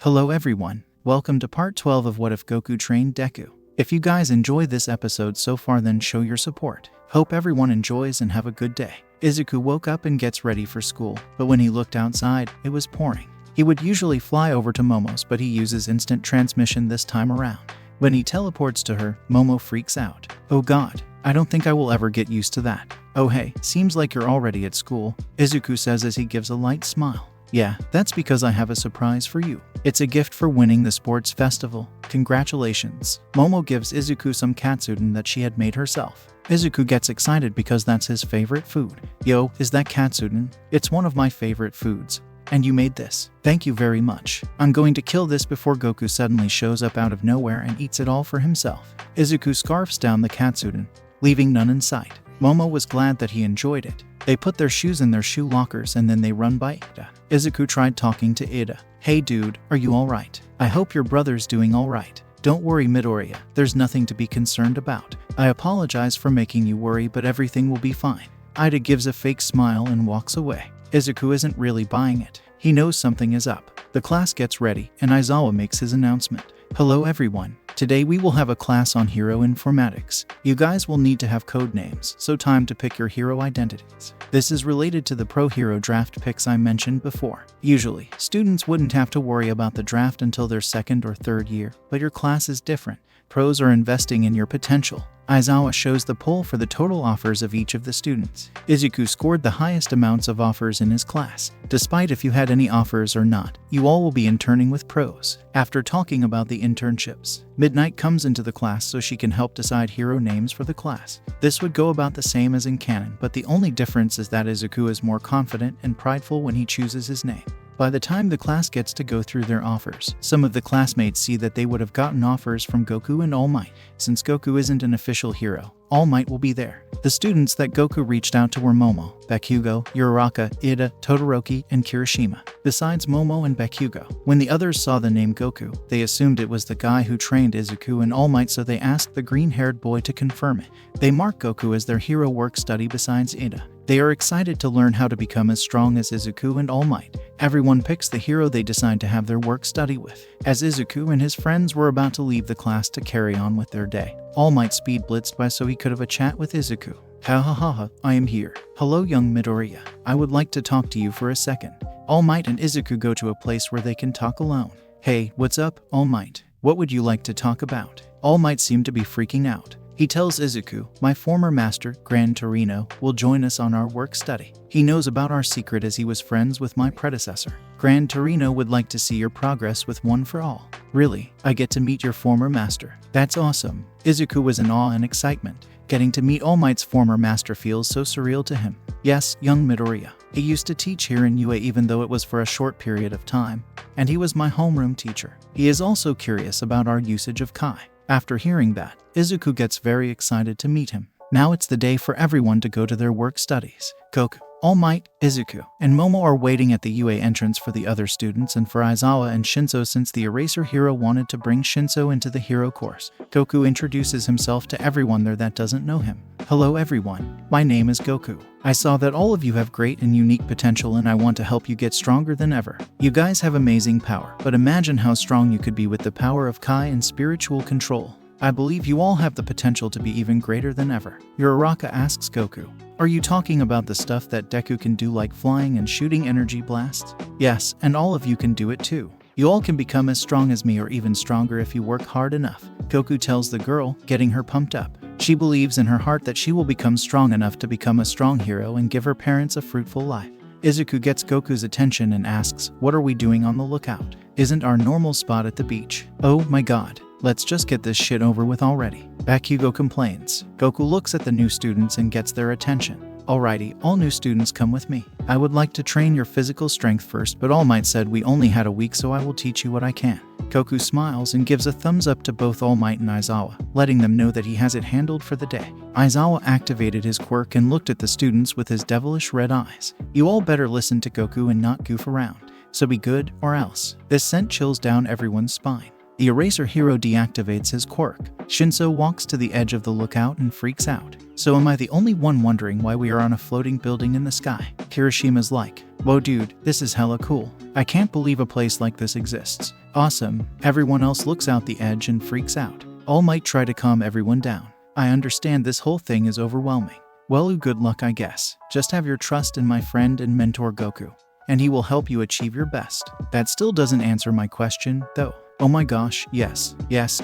Hello everyone, welcome to part 12 of What If Goku Trained Deku. If you guys enjoyed this episode so far, then show your support. Hope everyone enjoys and have a good day. Izuku woke up and gets ready for school, but when he looked outside, it was pouring. He would usually fly over to Momo's, but he uses instant transmission this time around. When he teleports to her, Momo freaks out. Oh god, I don't think I will ever get used to that. Oh hey, seems like you're already at school, Izuku says as he gives a light smile. Yeah, that's because I have a surprise for you. It's a gift for winning the sports festival. Congratulations. Momo gives Izuku some katsudon that she had made herself. Izuku gets excited because that's his favorite food. Yo, is that katsudon? It's one of my favorite foods. And you made this. Thank you very much. I'm going to kill this before Goku suddenly shows up out of nowhere and eats it all for himself. Izuku scarfs down the katsudon, leaving none in sight. Momo was glad that he enjoyed it. They put their shoes in their shoe lockers and then they run by Ida. Izuku tried talking to Ida. Hey dude, are you alright? I hope your brother's doing alright. Don't worry Midoriya, there's nothing to be concerned about. I apologize for making you worry, but everything will be fine. Ida gives a fake smile and walks away. Izuku isn't really buying it. He knows something is up. The class gets ready and Aizawa makes his announcement. Hello everyone. Today we will have a class on hero informatics. You guys will need to have code names, so time to pick your hero identities. This is related to the pro hero draft picks I mentioned before. Usually, students wouldn't have to worry about the draft until their second or third year, but your class is different. Pros are investing in your potential. Aizawa shows the poll for the total offers of each of the students. Izuku scored the highest amounts of offers in his class. Despite if you had any offers or not, you all will be interning with pros. After talking about the internships, Midnight comes into the class so she can help decide hero names for the class. This would go about the same as in canon, but the only difference is that Izuku is more confident and prideful when he chooses his name. By the time the class gets to go through their offers, some of the classmates see that they would have gotten offers from Goku and All Might. Since Goku isn't an official hero, All Might will be there. The students that Goku reached out to were Momo, Bakugo, Uraraka, Ida, Todoroki, and Kirishima. Besides Momo and Bakugo, when the others saw the name Goku, they assumed it was the guy who trained Izuku and All Might, so they asked the green-haired boy to confirm it. They mark Goku as their hero work study besides Ida. They are excited to learn how to become as strong as Izuku and All Might. Everyone picks the hero they decide to have their work study with. As Izuku and his friends were about to leave the class to carry on with their day, All Might speed blitzed by so he could have a chat with Izuku. Ha ha ha ha, I am here. Hello young Midoriya. I would like to talk to you for a second. All Might and Izuku go to a place where they can talk alone. Hey, what's up, All Might? What would you like to talk about? All Might seemed to be freaking out. He tells Izuku, my former master, Gran Torino, will join us on our work study. He knows about our secret as he was friends with my predecessor. Gran Torino would like to see your progress with One for All. Really? I get to meet your former master. That's awesome. Izuku was in awe and excitement. Getting to meet All Might's former master feels so surreal to him. Yes, young Midoriya. He used to teach here in UA even though it was for a short period of time, and he was my homeroom teacher. He is also curious about our usage of Kai. After hearing that, Izuku gets very excited to meet him. Now it's the day for everyone to go to their work studies. Goku, All Might, Izuku, and Momo are waiting at the UA entrance for the other students and for Aizawa and Shinso since the Eraser hero wanted to bring Shinso into the hero course. Goku introduces himself to everyone there that doesn't know him. Hello everyone, my name is Goku. I saw that all of you have great and unique potential and I want to help you get stronger than ever. You guys have amazing power, but imagine how strong you could be with the power of Kai and spiritual control. I believe you all have the potential to be even greater than ever. Uraraka asks Goku, are you talking about the stuff that Deku can do like flying and shooting energy blasts? Yes, and all of you can do it too. You all can become as strong as me or even stronger if you work hard enough. Goku tells the girl, getting her pumped up. She believes in her heart that she will become strong enough to become a strong hero and give her parents a fruitful life. Izuku gets Goku's attention and asks, what are we doing on the lookout? Isn't our normal spot at the beach? Oh my god. Let's just get this shit over with already. Bakugo complains. Goku looks at the new students and gets their attention. Alrighty, all new students come with me. I would like to train your physical strength first, but All Might said we only had a week, so I will teach you what I can. Goku smiles and gives a thumbs up to both All Might and Aizawa, letting them know that he has it handled for the day. Aizawa activated his quirk and looked at the students with his devilish red eyes. You all better listen to Goku and not goof around. So be good or else. This sent chills down everyone's spine. The eraser hero deactivates his quirk. Shinso walks to the edge of the lookout and freaks out. So am I the only one wondering why we are on a floating building in the sky? Kirishima's like, whoa dude, this is hella cool. I can't believe a place like this exists. Awesome. Everyone else looks out the edge and freaks out. All Might try to calm everyone down. I understand this whole thing is overwhelming. Well, good luck I guess. Just have your trust in my friend and mentor Goku, and he will help you achieve your best. That still doesn't answer my question, though. Oh my gosh, yes,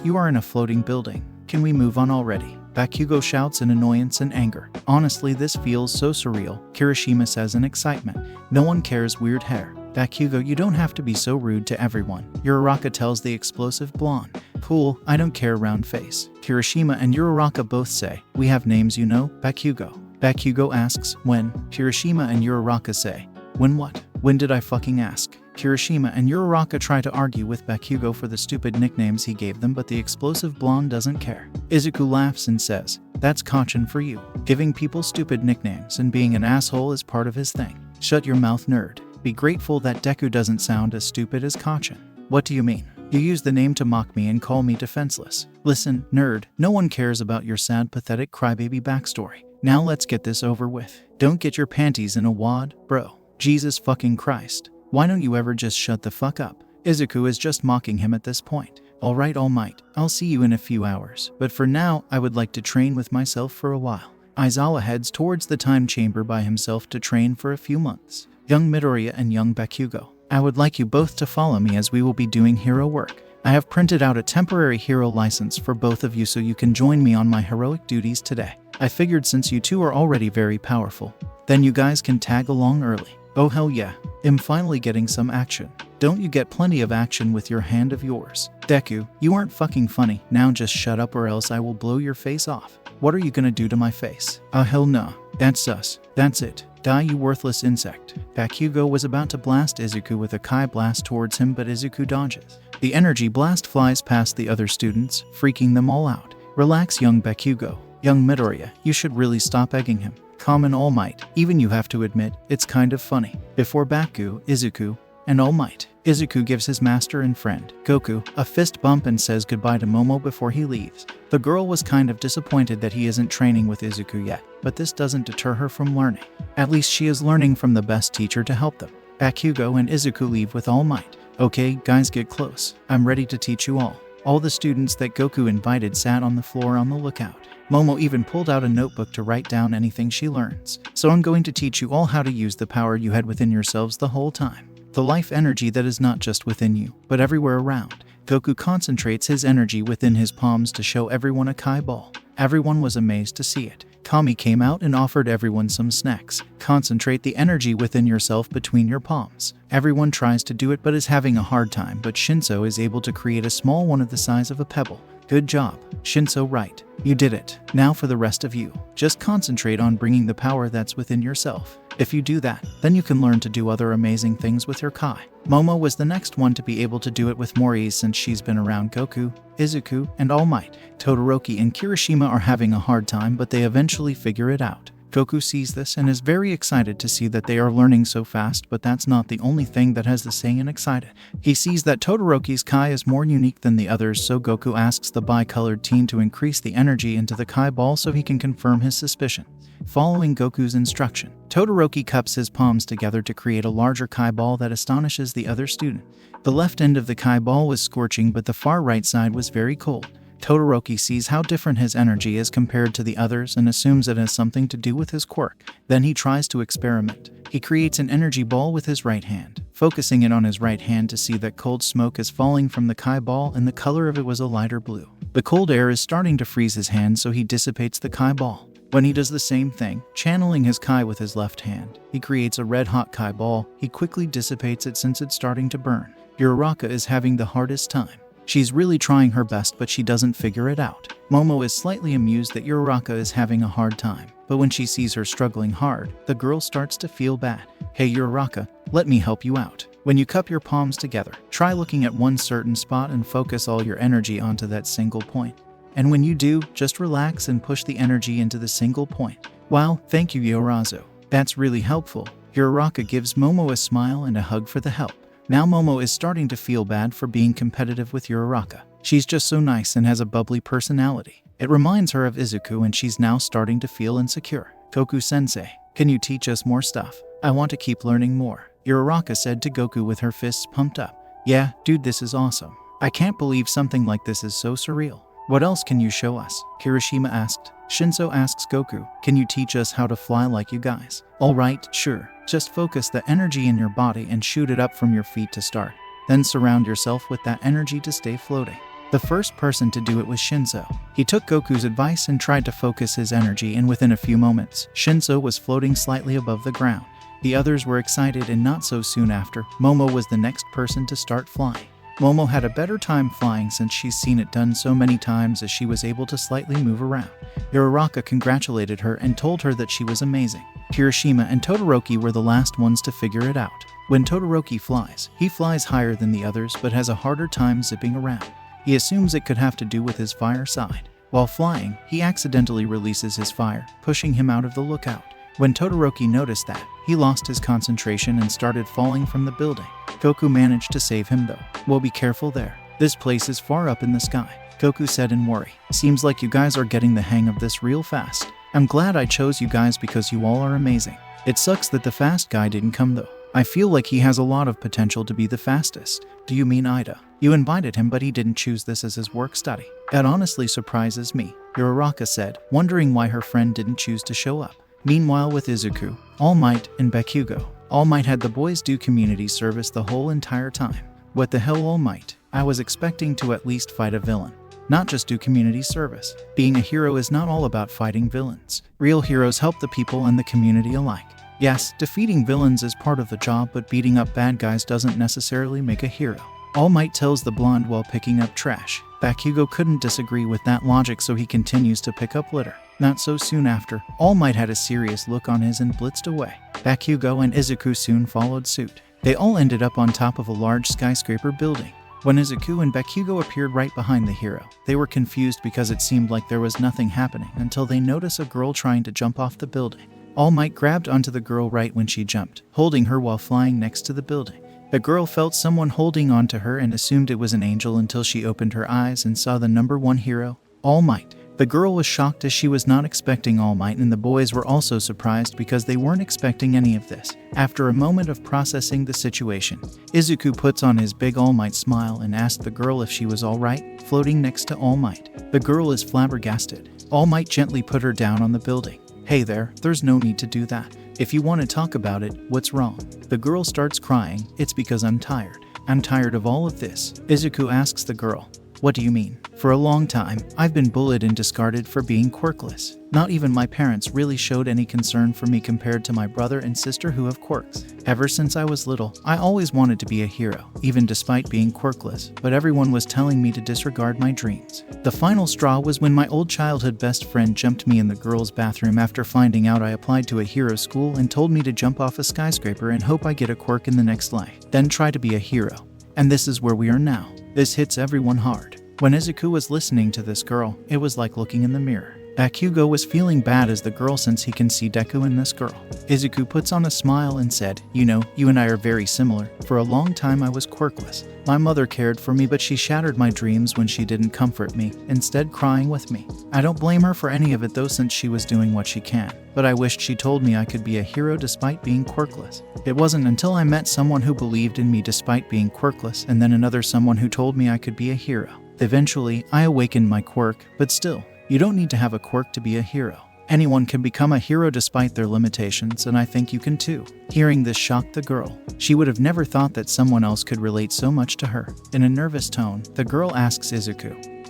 you are in a floating building. Can we move on already? Bakugo shouts in annoyance and anger. Honestly, this feels so surreal, Kirishima says in excitement. No one cares, weird hair. Bakugo, you don't have to be so rude to everyone, Uraraka tells the explosive blonde. Cool, I don't care, round face. Kirishima and Uraraka both say, we have names you know, Bakugo. Bakugo asks, when? Kirishima and Uraraka say, when what? When did I fucking ask? Kirishima and Uraraka try to argue with Bakugo for the stupid nicknames he gave them, but the explosive blonde doesn't care. Izuku laughs and says, that's Kacchan for you. Giving people stupid nicknames and being an asshole is part of his thing. Shut your mouth, nerd. Be grateful that Deku doesn't sound as stupid as Kacchan. What do you mean? You use the name to mock me and call me defenseless. Listen, nerd, no one cares about your sad, pathetic crybaby backstory. Now let's get this over with. Don't get your panties in a wad, bro. Jesus fucking Christ. Why don't you ever just shut the fuck up? Izuku is just mocking him at this point. Alright, All Might, I'll see you in a few hours, but for now, I would like to train with myself for a while. Aizawa heads towards the time chamber by himself to train for a few months. Young Midoriya and young Bakugo, I would like you both to follow me as we will be doing hero work. I have printed out a temporary hero license for both of you so you can join me on my heroic duties today. I figured since you two are already very powerful, then you guys can tag along early. Oh hell yeah, I'm finally getting some action. Don't you get plenty of action with your hand of yours? Deku, you aren't fucking funny. Now just shut up or else I will blow your face off. What are you gonna do to my face? Oh hell nah, that's sus. That's it. Die, you worthless insect. Bakugo was about to blast Izuku with a Kai blast towards him, but Izuku dodges. The energy blast flies past the other students, freaking them all out. Relax, young Bakugo. Young Midoriya, you should really stop egging him. Common All Might, even you have to admit, it's kind of funny. Before Baku, Izuku, and All Might, Izuku gives his master and friend, Goku, a fist bump and says goodbye to Momo before he leaves. The girl was kind of disappointed that he isn't training with Izuku yet, but this doesn't deter her from learning. At least she is learning from the best teacher to help them. Bakugo and Izuku leave with All Might. Okay, guys, get close. I'm ready to teach you all. All the students that Goku invited sat on the floor on the lookout. Momo even pulled out a notebook to write down anything she learns. So I'm going to teach you all how to use the power you had within yourselves the whole time. The life energy that is not just within you, but everywhere around. Goku concentrates his energy within his palms to show everyone a Kai ball. Everyone was amazed to see it. Kami came out and offered everyone some snacks. Concentrate the energy within yourself between your palms. Everyone tries to do it but is having a hard time, but Shinso is able to create a small one of the size of a pebble. Good job, Shinso, right. You did it. Now for the rest of you. Just concentrate on bringing the power that's within yourself. If you do that, then you can learn to do other amazing things with your Kai. Momo was the next one to be able to do it with more ease since she's been around Goku, Izuku, and All Might. Todoroki and Kirishima are having a hard time, but they eventually figure it out. Goku sees this and is very excited to see that they are learning so fast, but that's not the only thing that has the Saiyan excited. He sees that Todoroki's Kai is more unique than the others, so Goku asks the bi-colored teen to increase the energy into the Kai ball so he can confirm his suspicion. Following Goku's instruction, Todoroki cups his palms together to create a larger Kai ball that astonishes the other student. The left end of the Kai ball was scorching, but the far right side was very cold. Todoroki sees how different his energy is compared to the others and assumes it has something to do with his quirk. Then he tries to experiment. He creates an energy ball with his right hand, focusing it on his right hand to see that cold smoke is falling from the Kai ball and the color of it was a lighter blue. The cold air is starting to freeze his hand, so he dissipates the Kai ball. When he does the same thing, channeling his Kai with his left hand, he creates a red-hot Kai ball. He quickly dissipates it since it's starting to burn. Uraraka is having the hardest time. She's really trying her best, but she doesn't figure it out. Momo is slightly amused that Uraraka is having a hard time, but when she sees her struggling hard, the girl starts to feel bad. Hey Uraraka, let me help you out. When you cup your palms together, try looking at one certain spot and focus all your energy onto that single point. And when you do, just relax and push the energy into the single point. Wow, thank you Yorazu. That's really helpful. Uraraka gives Momo a smile and a hug for the help. Now Momo is starting to feel bad for being competitive with Uraraka. She's just so nice and has a bubbly personality. It reminds her of Izuku and she's now starting to feel insecure. Goku-sensei, can you teach us more stuff? I want to keep learning more, Uraraka said to Goku with her fists pumped up. Yeah, dude, this is awesome. I can't believe something like this is so surreal. What else can you show us? Kirishima asked. Shinso asks Goku, can you teach us how to fly like you guys? Alright, sure. Just focus the energy in your body and shoot it up from your feet to start. Then surround yourself with that energy to stay floating. The first person to do it was Shinso. He took Goku's advice and tried to focus his energy, and within a few moments, Shinso was floating slightly above the ground. The others were excited, and not so soon after, Momo was the next person to start flying. Momo had a better time flying since she's seen it done so many times as she was able to slightly move around. Uraraka congratulated her and told her that she was amazing. Kirishima and Todoroki were the last ones to figure it out. When Todoroki flies, he flies higher than the others but has a harder time zipping around. He assumes it could have to do with his fire side. While flying, he accidentally releases his fire, pushing him out of the lookout. When Todoroki noticed that, he lost his concentration and started falling from the building. Goku managed to save him though. Well, be careful there. This place is far up in the sky, Goku said in worry. Seems like you guys are getting the hang of this real fast. I'm glad I chose you guys because you all are amazing. It sucks that the fast guy didn't come though. I feel like he has a lot of potential to be the fastest. Do you mean Ida? You invited him but he didn't choose this as his work study. That honestly surprises me, Uraraka said, wondering why her friend didn't choose to show up. Meanwhile with Izuku, All Might, and Bakugo, All Might had the boys do community service the whole entire time. What the hell, All Might? I was expecting to at least fight a villain, not just do community service. Being a hero is not all about fighting villains. Real heroes help the people and the community alike. Yes, defeating villains is part of the job, but beating up bad guys doesn't necessarily make a hero. All Might tells the blonde while picking up trash. Bakugo couldn't disagree with that logic, so he continues to pick up litter. Not so soon after, All Might had a serious look on his and blitzed away. Bakugo and Izuku soon followed suit. They all ended up on top of a large skyscraper building. When Izuku and Bakugo appeared right behind the hero, they were confused because it seemed like there was nothing happening until they noticed a girl trying to jump off the building. All Might grabbed onto the girl right when she jumped, holding her while flying next to the building. The girl felt someone holding onto her and assumed it was an angel until she opened her eyes and saw the number one hero, All Might. The girl was shocked as she was not expecting All Might, and the boys were also surprised because they weren't expecting any of this. After a moment of processing the situation, Izuku puts on his big All Might smile and asked the girl if she was alright, floating next to All Might. The girl is flabbergasted. All Might gently put her down on the building. Hey there, there's no need to do that. If you want to talk about it, what's wrong? The girl starts crying. It's because I'm tired. I'm tired of all of this. Izuku asks the girl, what do you mean? For a long time, I've been bullied and discarded for being quirkless. Not even my parents really showed any concern for me compared to my brother and sister who have quirks. Ever since I was little, I always wanted to be a hero, even despite being quirkless, but everyone was telling me to disregard my dreams. The final straw was when my old childhood best friend jumped me in the girls' bathroom after finding out I applied to a hero school and told me to jump off a skyscraper and hope I get a quirk in the next life, then try to be a hero. And this is where we are now. This hits everyone hard. When Izuku was listening to this girl, it was like looking in the mirror. Bakugo was feeling bad as the girl since he can see Deku in this girl. Izuku puts on a smile and said, you know, you and I are very similar. For a long time I was quirkless. My mother cared for me, but she shattered my dreams when she didn't comfort me, instead crying with me. I don't blame her for any of it though, since she was doing what she can. But I wished she told me I could be a hero despite being quirkless. It wasn't until I met someone who believed in me despite being quirkless, and then another someone who told me I could be a hero. Eventually, I awakened my quirk, but still, you don't need to have a quirk to be a hero. Anyone can become a hero despite their limitations, and I think you can too. Hearing this shocked the girl. She would have never thought that someone else could relate so much to her. In a nervous tone, the girl asks Izuku,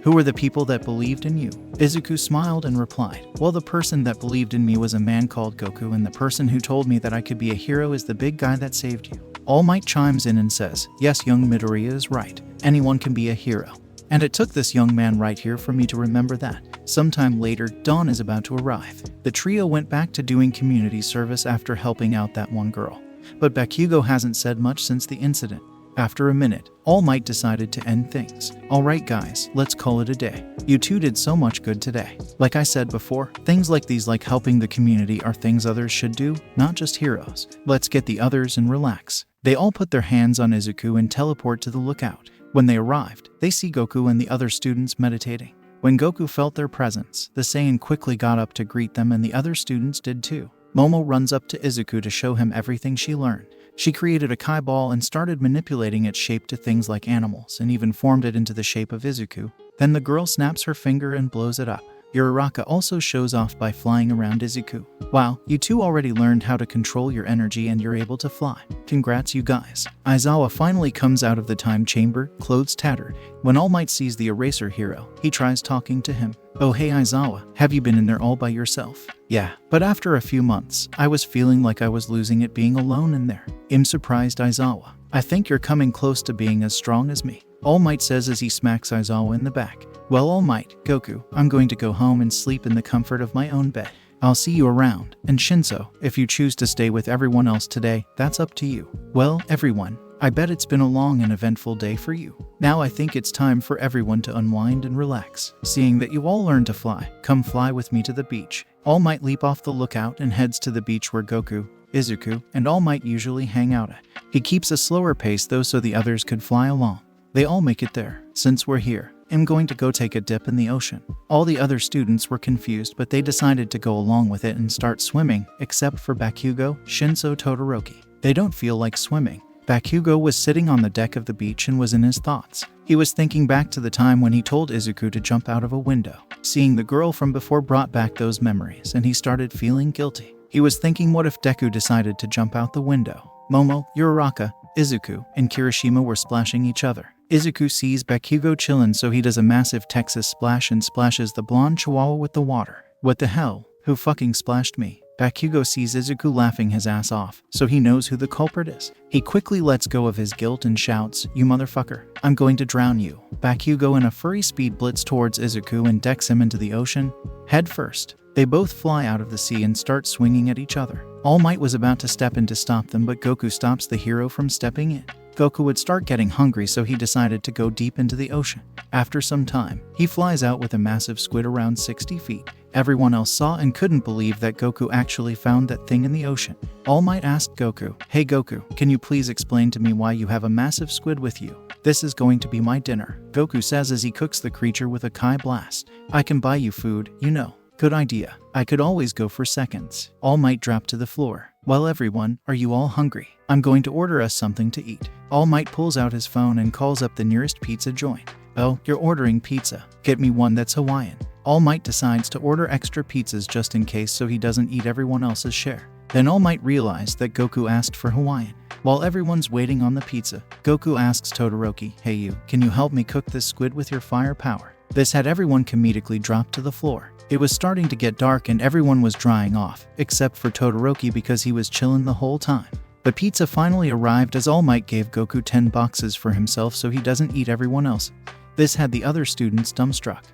who were the people that believed in you? Izuku smiled and replied, well, the person that believed in me was a man called Goku, and the person who told me that I could be a hero is the big guy that saved you. All Might chimes in and says, yes, young Midoriya is right. Anyone can be a hero. And it took this young man right here for me to remember that. Sometime later, dawn is about to arrive. The trio went back to doing community service after helping out that one girl. But Bakugo hasn't said much since the incident. After a minute, All Might decided to end things. Alright guys, let's call it a day. You two did so much good today. Like I said before, things like these, like helping the community, are things others should do, not just heroes. Let's get the others and relax. They all put their hands on Izuku and teleport to the lookout. When they arrived, they see Goku and the other students meditating. When Goku felt their presence, the Saiyan quickly got up to greet them, and the other students did too. Momo runs up to Izuku to show him everything she learned. She created a Kai ball and started manipulating its shape to things like animals, and even formed it into the shape of Izuku. Then the girl snaps her finger and blows it up. Uraraka also shows off by flying around Izuku. Wow, you two already learned how to control your energy and you're able to fly. Congrats you guys. Aizawa finally comes out of the time chamber, clothes tattered. When All Might sees the eraser hero, he tries talking to him. Oh hey Aizawa, have you been in there all by yourself? Yeah, but after a few months, I was feeling like I was losing it being alone in there. I'm surprised Aizawa. I think you're coming close to being as strong as me. All Might says as he smacks Aizawa in the back. Well All Might, Goku, I'm going to go home and sleep in the comfort of my own bed. I'll see you around. And Shinso, if you choose to stay with everyone else today, that's up to you. Well, everyone, I bet it's been a long and eventful day for you. Now I think it's time for everyone to unwind and relax. Seeing that you all learned to fly, come fly with me to the beach. All Might leap off the lookout and heads to the beach where Goku, Izuku, and All Might usually hang out at. He keeps a slower pace though so the others could fly along. They all make it there. Since we're here, I'm going to go take a dip in the ocean. All the other students were confused, but they decided to go along with it and start swimming, except for Bakugo, Shinso, Todoroki. They don't feel like swimming. Bakugo was sitting on the deck of the beach and was in his thoughts. He was thinking back to the time when he told Izuku to jump out of a window. Seeing the girl from before brought back those memories, and he started feeling guilty. He was thinking, what if Deku decided to jump out the window? Momo, Uraraka, Izuku, and Kirishima were splashing each other. Izuku sees Bakugo chillin', so he does a massive Texas splash and splashes the blonde chihuahua with the water. What the hell? Who fucking splashed me? Bakugo sees Izuku laughing his ass off, so he knows who the culprit is. He quickly lets go of his guilt and shouts, "You motherfucker, I'm going to drown you." Bakugo in a furry speed blitz towards Izuku and decks him into the ocean, head first. They both fly out of the sea and start swinging at each other. All Might was about to step in to stop them, but Goku stops the hero from stepping in. Goku would start getting hungry, so he decided to go deep into the ocean. After some time, he flies out with a massive squid around 60 feet. Everyone else saw and couldn't believe that Goku actually found that thing in the ocean. All Might asked Goku, "Hey Goku, can you please explain to me why you have a massive squid with you? This is going to be my dinner," Goku says as he cooks the creature with a Kai blast. "I can buy you food, you know." Good idea. I could always go for seconds. All Might dropped to the floor. "Well everyone, are you all hungry? I'm going to order us something to eat." All Might pulls out his phone and calls up the nearest pizza joint. "Oh, you're ordering pizza. Get me one that's Hawaiian." All Might decides to order extra pizzas just in case so he doesn't eat everyone else's share. Then All Might realized that Goku asked for Hawaiian. While everyone's waiting on the pizza, Goku asks Todoroki, "Hey you, can you help me cook this squid with your fire power?" This had everyone comedically drop to the floor. It was starting to get dark and everyone was drying off, except for Todoroki because he was chillin' the whole time. The pizza finally arrived as All Might gave Goku 10 boxes for himself so he doesn't eat everyone else. This had the other students dumbstruck.